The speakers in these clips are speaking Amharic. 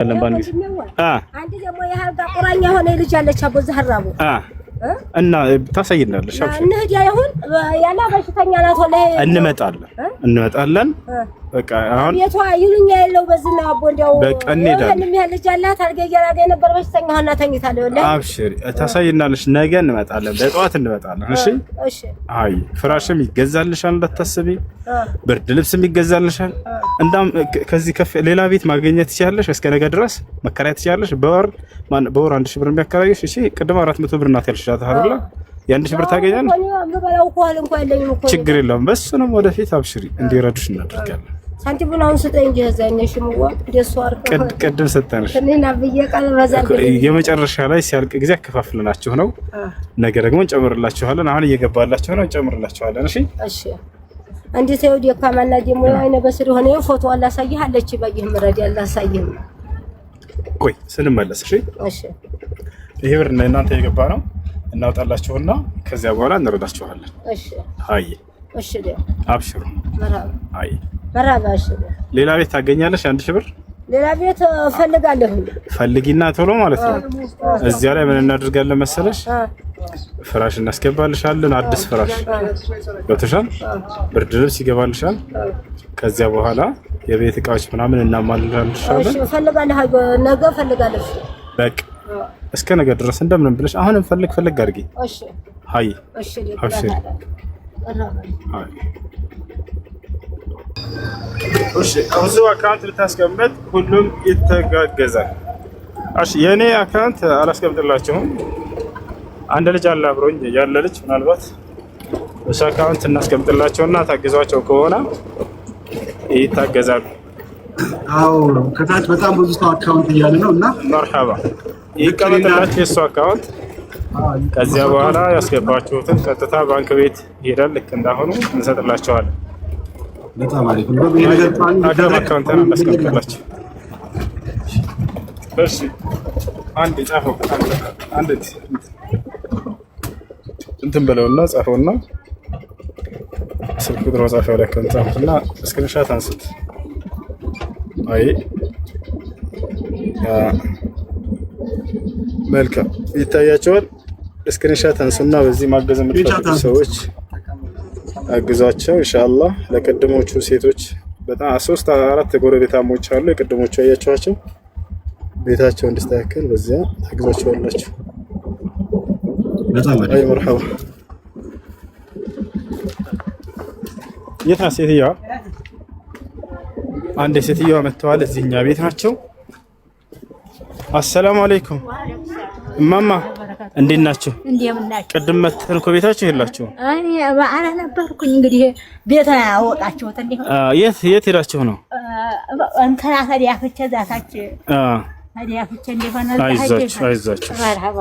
ለምባን ጊዜ አንድ ደግሞ የሀልጋ ቁራኛ ሆነ ልጅ ያለች አቦ ዘህራቡ እና ታሳይናለሽ። እንሂድ ያሁን ያላ በሽተኛ ናት ወላሂ እንመጣለን። በቃ አሁን የቷ ይሉኛ ያለው በዝና አቦ እንደው በቃ እንሄዳለን። ምንም ያለች ያላት አልገየራገ ነበር በሽተኛ ሆና ተኝታለች ወላሂ። አብሽሪ ታሳይናለሽ። ነገ እንመጣለን፣ በጠዋት እንመጣለን። እሺ እሺ። አይ ፍራሽም ይገዛልሻል እንዳታስቢ፣ ብርድ ልብስም ይገዛልሻል። እንዳም ከዚህ ከፍ ሌላ ቤት ማግኘት ትችያለሽ። እስከ ነገ ድረስ መከራየት ትችያለሽ። በወር 1000 ብር የሚያከራይሽ። እሺ ቅድም 400 ብር እናት ያልሽላት አይደል? የ1000 ብር ታገኛለሽ። ችግር የለውም። በሱንም ወደፊት አብሽሪ እንዲረዱሽ እናደርጋለን። ሳንቲሙን አሁን ስጠኝ እንጂ ያዛኝሽ ሙዋ ደስ አርቀ ቅድም ሰጠንሽ እኔና በየቀን በዛል የመጨረሻ ላይ ሲያልቅ ጊዜ አከፋፍለናችሁ ነው። ነገ ደግሞ እንጨምርላችኋለን። አሁን እየገባላችሁ ነው፣ እንጨምርላችኋለን። እሺ እሺ። እንዴት ነው የካማና ደግሞ አይነ በስሪ ሆነ ፎቶ አላሳይህ አለች ባይህ ምረድ ያላሳይህ። ቆይ ስንመለስ እሺ እሺ። ይሄ ብር እናንተ የገባ ነው እናውጣላችሁና ከዚያ በኋላ እንረዳችኋለን። እሺ አይ እሺ። አብሽሩ መራባ አይ መራባ እሺ። ሌላ ቤት ታገኛለሽ 1000 ብር ሌላ ቤት ፈልጋለሁ። ፈልጊና ቶሎ ማለት ነው። እዚያ ላይ ምን እናደርጋለን መሰለሽ? ፍራሽ እናስገባልሻለን፣ አዲስ ፍራሽ በተሻለ ብርድ ልብስ ይገባልሻል። ከዚያ በኋላ የቤት እቃዎች ምናምን እናማልልሻለን። እሺ ፈልጋለሁ፣ ነገ ፈልጋለሁ። በቃ እስከ ነገ ድረስ እንደምንም ብለሽ አሁንም ፈልግ አድርጊ። እሺ ሃይ እሺ። እሺ እሺ። አውዙ አካውንት ልታስቀምጥ ሁሉም ይተጋገዛል። እሺ የኔ አካውንት አላስቀምጥላችሁም። አንድ ልጅ አለ አብሮኝ ያለ ልጅ ምናልባት እሱ አካውንት እናስቀምጥላቸውና ታግዟቸው ከሆነ ይታገዛሉ። አዎ ከታች በጣም ብዙ ሰው አካውንት እያለ ነው እና መርሐባ ይቀመጥላችሁ የሱ አካውንት። ከዚያ በኋላ ያስገባችሁትን ቀጥታ ባንክ ቤት ይሄዳል። ልክ እንዳሁኑ እንሰጥላቸዋለን። በጣም አሪፍ ነው። በየነገር አዳም አካውንት እናስቀምጥላችሁ። እሺ አንድ ጻፈው አንድ እንትን ብለውና ጻፈውና ስልክ ቁጥር መጻፊያው ላይ ከንጻፈውና ስክሪንሻት አንስት። አይ መልካም ይታያቸዋል። ስክሪንሻት አንሱና በዚህ ማገዝ የምትፈልጉ ሰዎች አግዟቸው ኢንሻአላህ። ለቀድሞቹ ሴቶች በጣም 3-4 ጎረቤታሞች አሉ። የቀድሞቹ አያቸዋቸው ቤታቸው እንዲስተካከል በዚያ ታግዟቸዋላችሁ። በጣም አይ መርሐባ። የታ ሴትየዋ? አንድ ሴትየዋ መጥተዋል። እዚህኛ ቤት ናቸው። አሰላሙ አለይኩም እማማ እንዴት ናችሁ? ቅድም መተን እኮ ቤታችሁ የላችሁ። እኔ በአላ ነበርኩኝ። እንግዲህ ቤት ያወጣችሁት እንዴ? የት ሄዳችሁ ነው? እንትና ታዲያ ፍቼ ዛታች ታዲያ ፍቼ እንደሆነ አይዛችሁ መርሐባ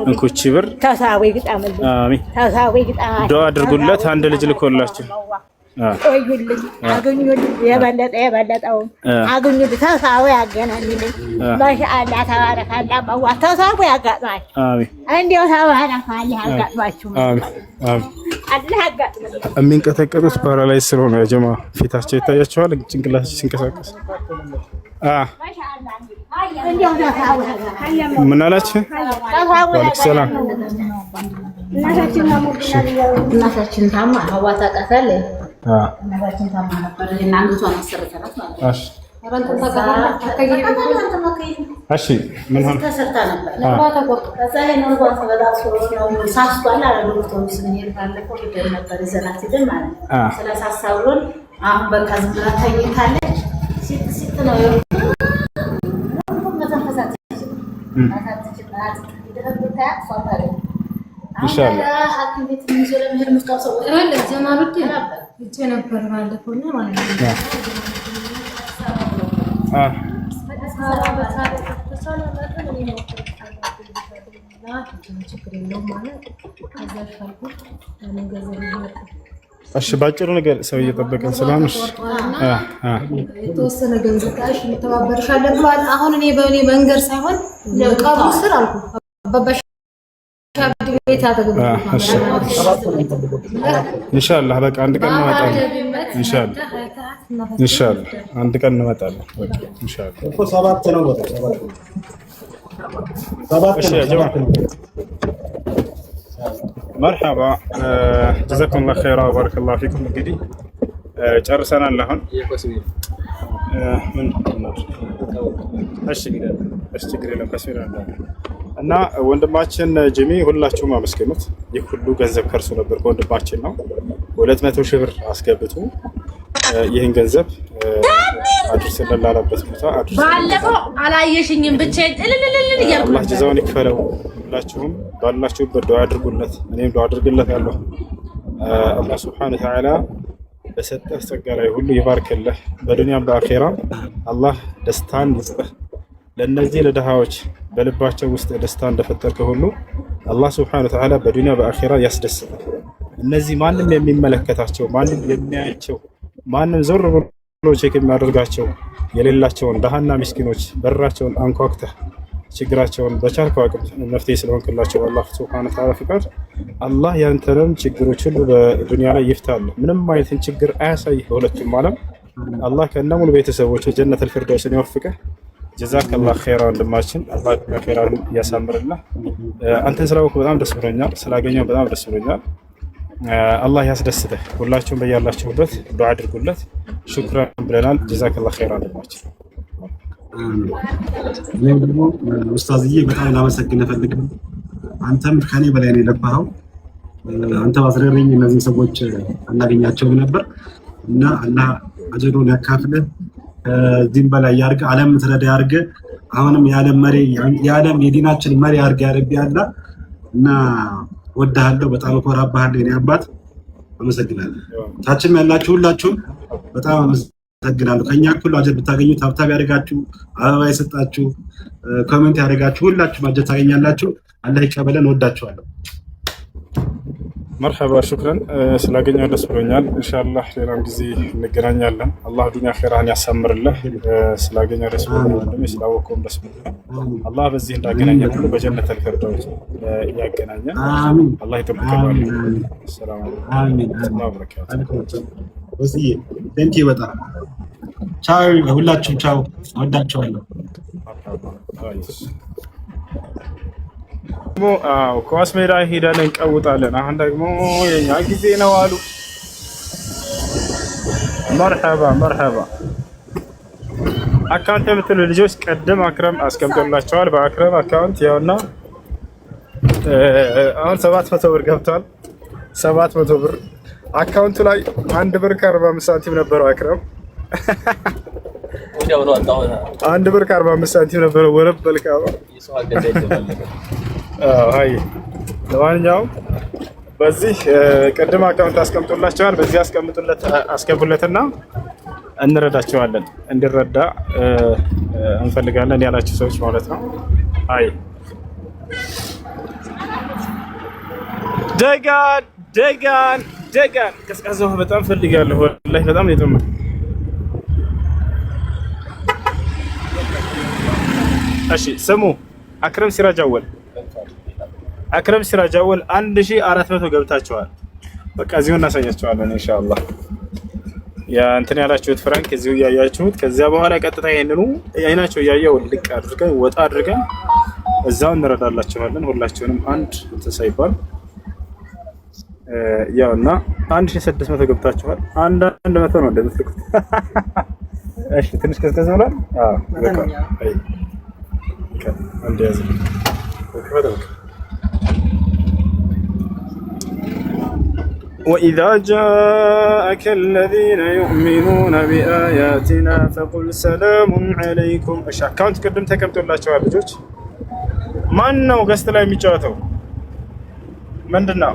እንኩቺ ብር ተሳዊ ግጣምልኝ። አሚን ተሳዊ ግጣም ዱአ አድርጉለት። አንድ ልጅ ልኮላችሁ ቆዩልኝ፣ አገኙልኝ። የበለጠው አገኙልኝ። ተሳዊ ያገናኝልኝ። ማሻአላህ ተባረካላህ። ማዋ ተሳዊ ያጋጥማችሁ። አሚን። እንዴው ተባረካላህ ያጋጥማችሁ። አሚን አሚን። አላህ ያጋጥማችሁ። የሚንቀጠቀጡት ፓራላይዝ ስለሆነ ያ ጀማ ፊታቸው ይታያቸዋል። ጭንቅላታቸው ሲንቀሳቀስ ማሻአላህ እንዴው ተሳዊ ምን አላችሁ? ወአለይኩም ሰላም። እናታችን ታማ ሀዋ ታውቃታለህ? እናታችን ታማ ነበር እና አንገቷን አሰርተናት ማለት ነው። እሺ ምን ሆነ? ተሰርታ ነበር ነባ ተቆርጦ ከዛ ነው ጓት ተበላሽቶ ነው ሳስቷል አለ ዶክተሩ። ስንሄድ ካለፈው ሄደን ነበር ይዘናት ሄደን ማለት ነው። ስለሳሳውሎን አሁን በቃ ዝም ብላ ታይታለች። ሲት ነው ኢንሻአላህ ሐኪም ቤት የሚዘለ መሄድ መስታወሰው አይደል? ጀማሉት እጄ ነበር ባለፈው ነው ማለት ነው። እሺ ባጭሩ ነገር ሰው እየጠበቀን ስለሆነ የተወሰነ ገንዘብ ካሽ እንተባበርሻለን ብሏል። አሁን እኔ በእኔ መንገር ሳይሆን ለቀብሩ ስር አልኩ አባባሽ ኢንሻአላህ በቃ አንድ ቀን እንመጣለን። ኢንሻአላህ አንድ ቀን እንመጣለን። በቃ ኢንሻአላህ እኮ 7 ነው ወጣ 7 እሺ ያ ጀማዓ መርሐባ ጀዛኩም الله خيرا وبارك الله فيكم እንግዲህ ጨርሰናል አሁን ምን እሺ ችግር የለም ከስሜራ እና ወንድማችን ጂሚ ሁላችሁም አመስግኑት። ይህ ሁሉ ገንዘብ ከርሱ ነበር ከወንድማችን ነው 200 ሺህ ብር አስገብቶ ይህን ገንዘብ አድርሰን ላለበት ቦታ ባለፈው አላየሽኝም ብቻዬን ጥልልልል እያልኩ አላህ ጀዛውን ይክፈለው። ሁላችሁም ባላችሁበት ዱዓ አድርጉለት፣ እኔም ዱዓ አድርግለታለሁ። አላህ ሱብሓነሁ ወተዓላ በሰጠህ ጸጋ ላይ ሁሉ ይባርክልህ፣ በዱንያም በአኺራም አላህ ደስታን ይስጥህ። ለነዚህ ለድሃዎች በልባቸው ውስጥ ደስታ እንደፈጠርከ ሁሉ አላህ ሱብሓነሁ ወተዓላ በዱንያ በአኺራ ያስደስታል። እነዚህ ማንም የሚመለከታቸው ማንም የሚያያቸው ማንም ዞር ብሎ ቼክ የሚያደርጋቸው የሌላቸውን ደሃና ምስኪኖች በራቸውን አንኳኩተህ ችግራቸውን በቻልከው አቅም መፍትሄ ስለሆንክላቸው አላህ ሱብሓነሁ ወተዓላ ፍቃድ አላህ ያንተንም ችግሮች ሁሉ በዱንያ ላይ ይፍታል። ምንም አይነትን ችግር አያሳይህ በሁለቱም ዓለም አላህ ከነሙሉ ቤተሰቦች ጀነተል ፊርደውስን ይወፍቅህ። ጀዛከላህ ኸይራ ወንድማችን፣ አላህ ኸይራን ያሳምርልህ። አንተን ስላወቅሁ በጣም ደስ ብሎኛል፣ ስላገኘሁ በጣም ደስ ብሎኛል። አላህ ያስደስትህ። ሁላችሁም በያላችሁበት ዱዓ አድርጉለት። ሹክራን ብለናል። ጀዛከላህ ኸይራ ወንድማችን። እኔም ደግሞ ኡስታዝዬ በጣም ላመሰግንህ እፈልጋለሁ። አንተም ከኔ በላይ ነው የለፋኸው። አንተ ባስረረኝ እነዚህ ሰዎች አናገኛቸውም ነበር እና አላህ አጀሩን ያካፍልህ። ከዚህም በላይ ያርገህ፣ ዓለም ትረዳ ያርገህ። አሁንም የዓለም መሪ የዓለም የዲናችን መሪ ያርገህ ያረቢ አላ እና ወድሃለሁ። በጣም እኮራብሃለሁ የኔ አባት። አመሰግናለሁ። ታችም ያላችሁ ሁላችሁም በጣም አመሰግናለሁ። ከኛ እኩል አጀር ብታገኙ ታብታብ ያደርጋችሁ፣ አበባ የሰጣችሁ፣ ኮሜንት ያደርጋችሁ ሁላችሁም አጀር ታገኛላችሁ። አላህ ይቀበለን። ወዳችኋለሁ። መርሐባ ሹክራን። ስላገኘሁ ደስ ብሎኛል። ኢንሻአላህ ሌላም ጊዜ እንገናኛለን። አላህ ዱንያ ኸይራን ያሳምርልህ። ስላገኘሁ ደስ ብሎኛል። ደግሞ ስላወቅሁም ደስ ብሎኛል። አላህ በዚህ እንዳገናኘን ሁሉ በጀነተል ፊርደውስ ያገናኘን። አሚን። አላህ ይጠብቀን። ሰላም አለይኩም ወበረካቱሁ። ወስዬ ቴንኪው በጣም ቻው። ሁላችሁም ቻው። ወዳችኋለሁ። ኳስ ሜዳ ሄደን እንቀውጣለን። አሁን ደግሞ የኛ ጊዜ ነው አሉ። መርሐባ መርሐባ። አካውንት የምትሉ ልጆች ቀደም አክረም አስቀምጦላቸዋል። በአክረም አካውንት ያውና አሁን 700 ብር ገብቷል። 700 ብር አካውንቱ ላይ 1 ብር ከ45 ሳንቲም ነበረው። አክረም 1 ብር ከ45 ሳንቲም ነበረው። ወረበልካው አይ ለማንኛውም በዚህ ቅድም አካውንት አስቀምጦላቸዋል። በዚህ አስገቡለትና እንረዳቸዋለን። እንዲረዳ እንፈልጋለን ያላችሁ ሰዎች ማለት ነው። አይ ደጋን ቀዝቃዛው በጣም ፈልጋለሁ። ወላሂ በጣም ነው የጠማኝ። እሺ ስሙ አክረም ሲራጅ አወል 1400 ገብታችኋል። በቃ እዚሁ እናሳያችኋለን ኢንሻአላህ። ያ እንትን ያላችሁት ፍራንክ እዚሁ ያያችሁት። ከዚያ በኋላ ቀጥታ ይሄንኑ አይናቸው ያያው ልቅ አድርገን ወጣ አድርገን እዛው እንረዳላችኋለን። ሁላችሁንም አንድ ተሳይባል ያውና 1600 ገብታችኋል። 100 ነው እንደምትልኩት። እሺ ትንሽ ከስከስ ብሏል። በቃ አይ አንድ ያዝ وإذا جاءك الذين يؤمنون بآياتنا فقل سلام عليكم. እሺ አካውንት ቅድም ተቀምጦላችኋል ልጆች። ማን ነው ገስት ላይ የሚጫወተው? ምንድነው?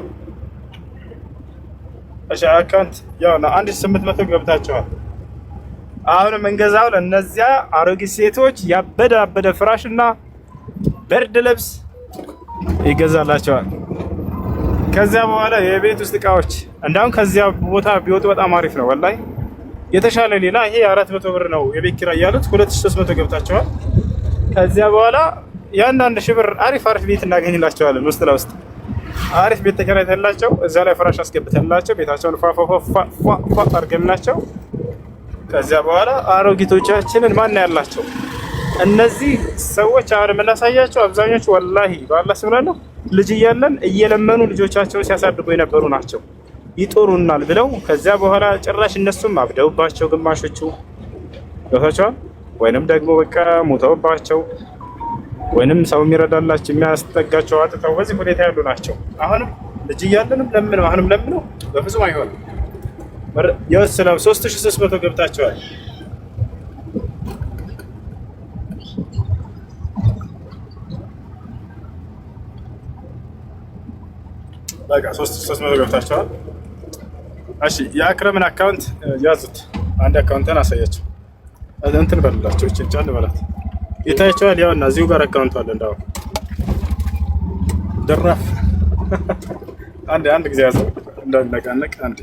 እሺ አካውንት ያው ነው 1800 ገብታችኋል። አሁንም እንገዛው ለነዚያ አሮጊት ሴቶች ያበደ ፍራሽና ብርድ ልብስ ይገዛላቸዋል። ከዚያ በኋላ የቤት ውስጥ እቃዎች እንዳውም ከዚያ ቦታ ቢወጡ በጣም አሪፍ ነው ወላሂ። የተሻለ ሌላ ይሄ 400 ብር ነው የቤት ኪራይ ያሉት 2300 ገብታቸዋል። ከዚያ በኋላ ያን 1000 ብር አሪፍ ቤት እናገኝላቸዋለን ውስጥ ለውስጥ አሪፍ ቤት ተከራይተንላቸው እዛ ላይ ፍራሽ አስገብተንላቸው ቤታቸውን ፏ አድርገንላቸው ከዚያ በኋላ አሮጊቶቻችንን ማን ያላቸው እነዚህ ሰዎች አሁን የምናሳያቸው አብዛኞቹ ወላሂ በአላህ ስም ነው ልጅ እያለን እየለመኑ ልጆቻቸውን ሲያሳድጉ የነበሩ ናቸው። ይጦሩናል ብለው ከዚያ በኋላ ጭራሽ እነሱም አብደውባቸው ግማሾቹ ገብቷቸዋል። ወይንም ደግሞ በቃ ሞተውባቸው ወይንም ሰው የሚረዳላቸው የሚያስጠጋቸው አጥተው በዚህ ሁኔታ ያሉ ናቸው። አሁንም ልጅ እያለንም ለምን አሁንም ለምነው በፍጹም አይሆንም። የሰላም 3300 ገብታቸዋል። በቃ 3300 ገብታቸዋል። እሺ የአክረምን አካውንት ያዙት። አንድ አካውንትን አሳያቸው እንትን በላቸው ጫን በላት ይታያቸዋል። ያውና እዚሁ ጋር አካውንት አለ እንዳው ደራፍ አንድ ጊዜ ያዘው እንዳነቃነቅ አንድ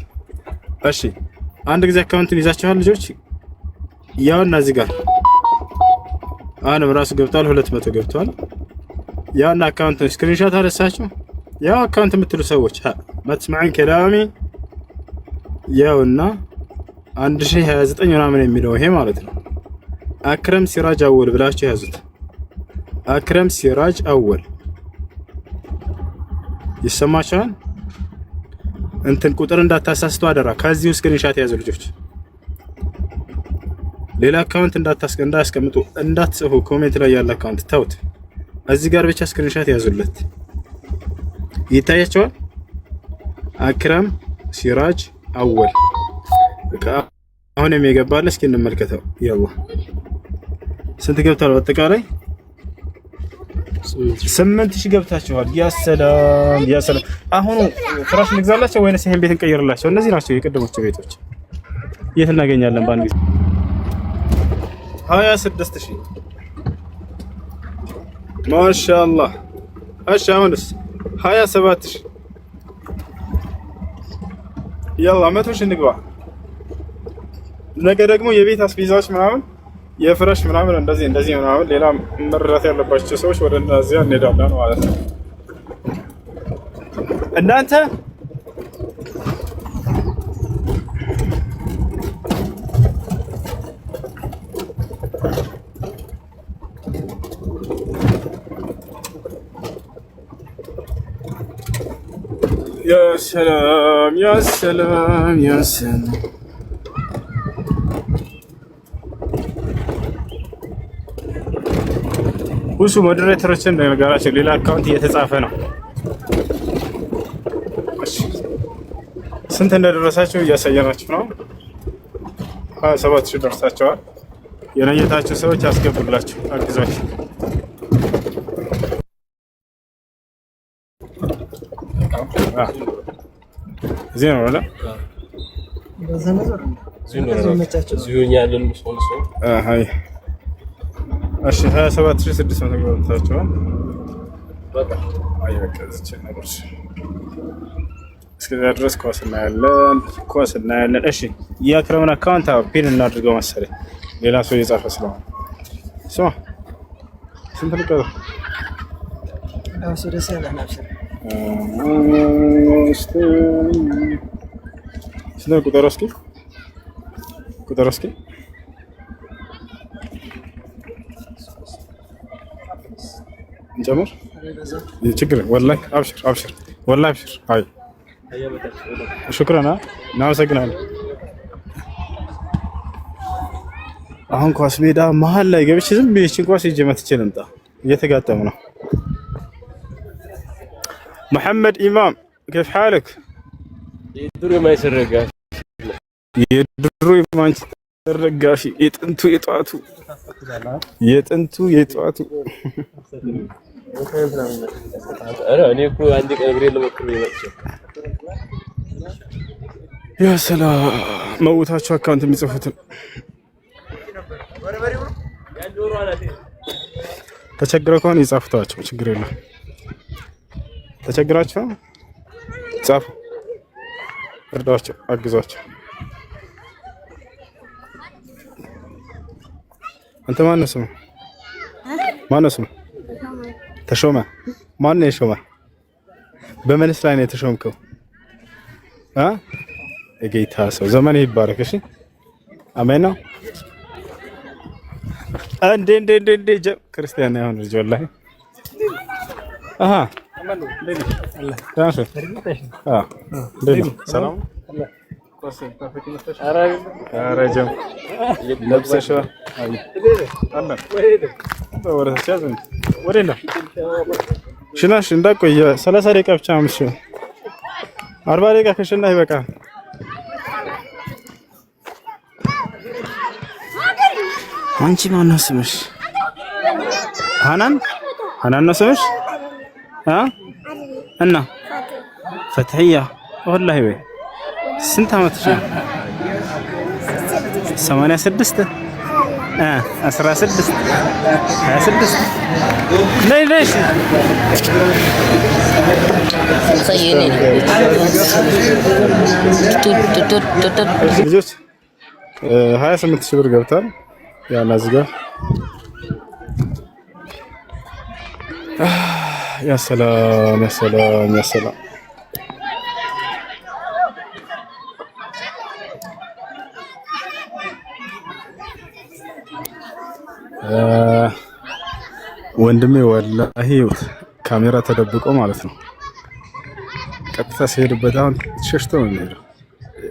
እሺ አንድ ጊዜ አካውንትን ይዛችኋል ልጆች። ያውና እዚህ ጋር አሁንም ራሱ ገብቷል 200 ገብቷል። ያውና አካውንትን ስክሪንሾት አነሳችሁ። ያው አካውንት የምትሉ ሰዎች ማትስማዕን ከላሚ ያውና 1029 ምናምን የሚለው ይሄ ማለት ነው። አክረም ሲራጅ አወል ብላችሁ ያዙት። አክረም ሲራጅ አወል ይሰማችኋል። እንትን ቁጥር እንዳታሳስቱ አደራ። ከዚህ ስክሪንሻት ያዙ ልጆች። ሌላ አካውንት እንዳታስቀምጡ እንዳትጽፉ። ኮሜንት ላይ ያለ አካውንት ተውት። እዚህ ጋር ብቻ ስክሪንሻት ያዙለት። ይታያችኋል። አክረም ሲራጅ አወል አሁን የሚገባለ እስኪ እንመልከተው። ያላ ስንት ገብቷል? በአጠቃላይ 8000 ገብታችኋል። ያ ሰላም አሁን ፍራሽ እንግዛላቸው ወይስ ይሄን ቤት እንቀይርላቸው? እነዚህ ናቸው የቀደሞቹ ቤቶች። የት እናገኛለን? ባንክ 26000 ማሻአላህ። እሺ አሁንስ 27000 ያላ 100000 እንግባ። ነገ ደግሞ የቤት አስቤዛዎች ምናምን የፍራሽ ምናምን እንደዚህ ምናምን ሌላ መረዳት ያለባቸው ሰዎች ወደ እነዚያ እንሄዳለን ማለት ነው። እናንተ ያ ሰላም ያ ሰላም ያ ሰላም ሁሱ ሞዴሬተሮችን ነገራቸው። ሌላ አካውንት እየተጻፈ ነው። ስንት እንደደረሳቸው እያሳየናችሁ ነው። 27000 ደርሳቸዋል። የነየታችሁ ሰዎች ያስገቡላችሁ፣ አግዟችሁ። እዚህ ነው አይደል? እሺ 27600 ገብታችኋል። በቃ በቃ እዚህ ነገር እስከዛ ድረስ ኳስ እናያለን። እሺ የአክረምን አካውንት ፒን እናድርገው መሰለኝ። ሌላ ሰው እየጻፈ ስለሆነ ስማ ስንት ልቀው ቁጥር እስኪ እንጨምር ችግር ወላሂ አብሽር ወላሂ አብሽር። አይ ሽክራና እናመሰግናለን። አሁን ኳስ ሜዳ መሀል ላይ ገብቼ ዝም ብዬ እቺን ኳስ ይዤ መጥቼ ልምጣ። እየተጋጠሙ ነው። محمد إمام كيف حالك؟ يدرو ما يسرقها يدرو ما يسرقها في يتنتو أنا أكو عندك أجري لما كبير يا سلام موتها شو كانت ميزوفتن ተቸግረው ከሆነ ይጻፉታቸው ችግር የለም። ተቸግራቸው ጻፉ፣ እርዳቸው፣ አግዟቸው። አንተ ማነው ስሙ? ተሾመ። ማነው የሾመ? በመንስ ላይ ነው የተሾምከው? የጌታ ሰው ዘመን ይባረክ። እሺ አሜን ነው። እንዴ ክርስቲያን ያሁን ልጅ ወላሂ ሰላም ሽናሽ እንዳቆየ 30 ደቂቃ ብቻ አምሽ 40 ደቂቃ ከሽና ይበቃል። አንቺ ማን ነው ስምሽ? ሀናን ነው ስምሽ? እና ፈትሕያ ወላሂ ወይ ስንት አመትሽ ነው? 86 16 26 ነይ ልጆች 28 ሺህ ብር ገብቷል። ያና ዝጋ ያ ሰላም ወንድሜ ወላሂ ካሜራ ተደብቆ ማለት ነው። ቀጥታ ሲሄድበት አሁን ሸሽቶ ነው የሚሄደው።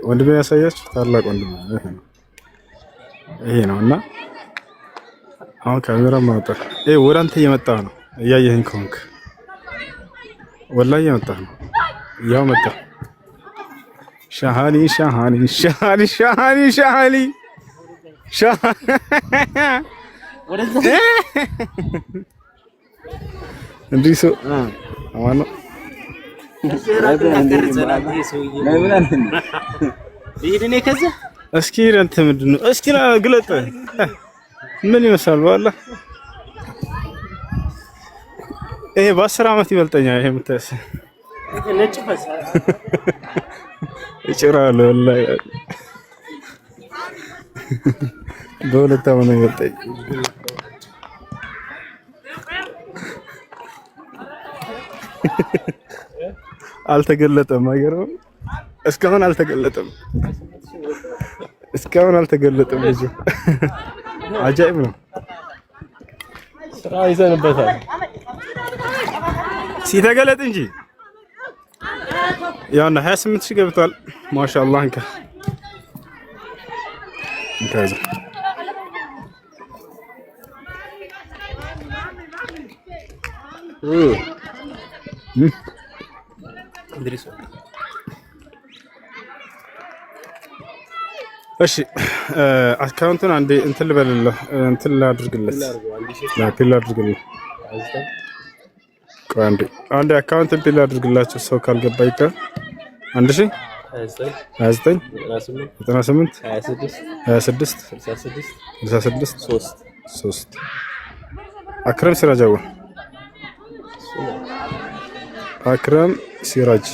ወንድሜ ያሳያችሁ ታላቅ ወንድሜ ይሄ ነው። እና አሁን ካሜራ ማውጣት ወደ አንተ እየመጣ ነው። እያየኸኝ ከሆንክ ወላሂ እየመጣ ነው። ያው መጣ ሻሃሊ እንዲህ ሰው አማን ነው። እስኪ አንተ ምንድን ነው? እስኪ ግለጥ። ምን ይመስላል? ዋላ ይሄ በ10 አመት ይበልጠኛል። ይሄ የምታስ ነጭ ፈሳ ይጭራል። ወላሂ በሁለት አመት ነው ይበልጠኝ። አልተገለጠም። አይገርምም? እስካሁን አልተገለጠም። ልጅ አጃኢብ ነው። ስራ ይዘንበታል። ሲተገለጥ እንጂ ያውና 28 ሺህ ገብቷል። ማሻአላህ እንካ እሺ አካውንቱን አንዴ እንትን ልበልልህ፣ እንትን ላድርግለት፣ ፒል ላድርግልህ። ቆይ አንዴ አካውንትን ፒል ላድርግላችሁ። ሰው ካልገባ ይቀር 1000 29 98 26 66 3 አክረም ሲራጅ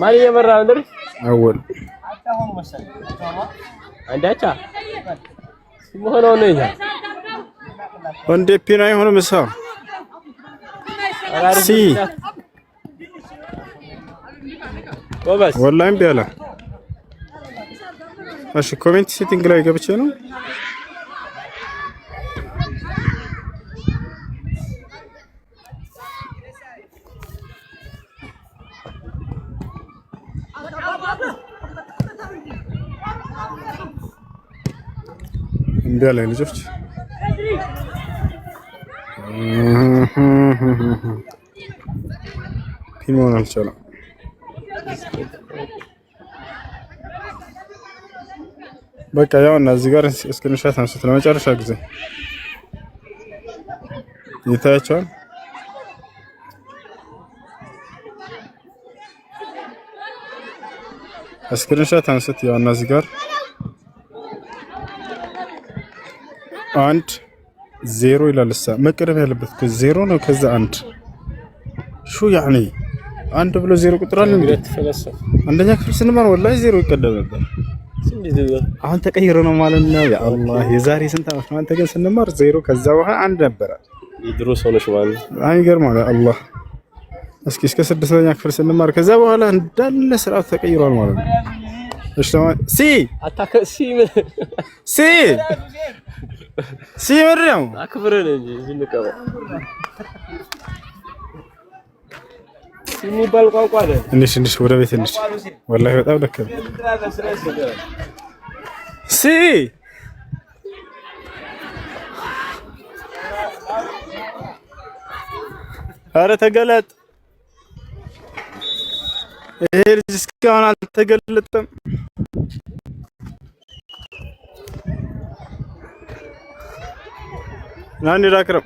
ማን እየመራ ነው? አወል አንዳቻ ሲሞሆነው ነው ይሄ ወንዴ ፒና የሆነ ምሳ ሲ ወባስ ወላሂ ቢያላ። እሺ ኮሜንት ሴቲንግ ላይ ገብቼ ነው እምቢ አለኝ ልጆች። ፒን መሆን አልቻለም። በቃ ያው እና እዚህ ጋር ስክሪንሾት አንስት ለመጨረሻ ጊዜ ይታያቸዋል። ስክሪንሾት አንስት ያው እና እዚህ ጋር 1 0 ይላል። መቀደም ያለበት ከ0 ነው። ከዛ 1 ሹ ያኒ 1 ብሎ 0 ቁጥር አለ እንዴ? አንደኛ ክፍል ስንማር ወላሂ 0 ይቀደም ነበር። አሁን ተቀይሮ ነው ማለት ነው። ያ አላህ የዛሬ ስንት አመት ነው? አንተ ግን ስንማር 0 ከዛ በኋላ 1 ነበር። የድሮ ሰው ነሽ ማለት አይገርም ማለት አላህ እስከ 6ኛ ክፍል ስንማር ከዛ በኋላ እንዳለ ስርዓቱ ተቀይሯል ማለት ነው። እሺ ሲ ምንድነው? አክብረን እንጂ ዝንቀበል የሚባል ቋንቋ አይደል? እንሽ ወደ ቤት እንሽ ወላሂ በጣም ደከመ። ኧረ ተገለጥ። ይሄ ልጅ እስካሁን አልተገለጠም። ናኒ ዳክረም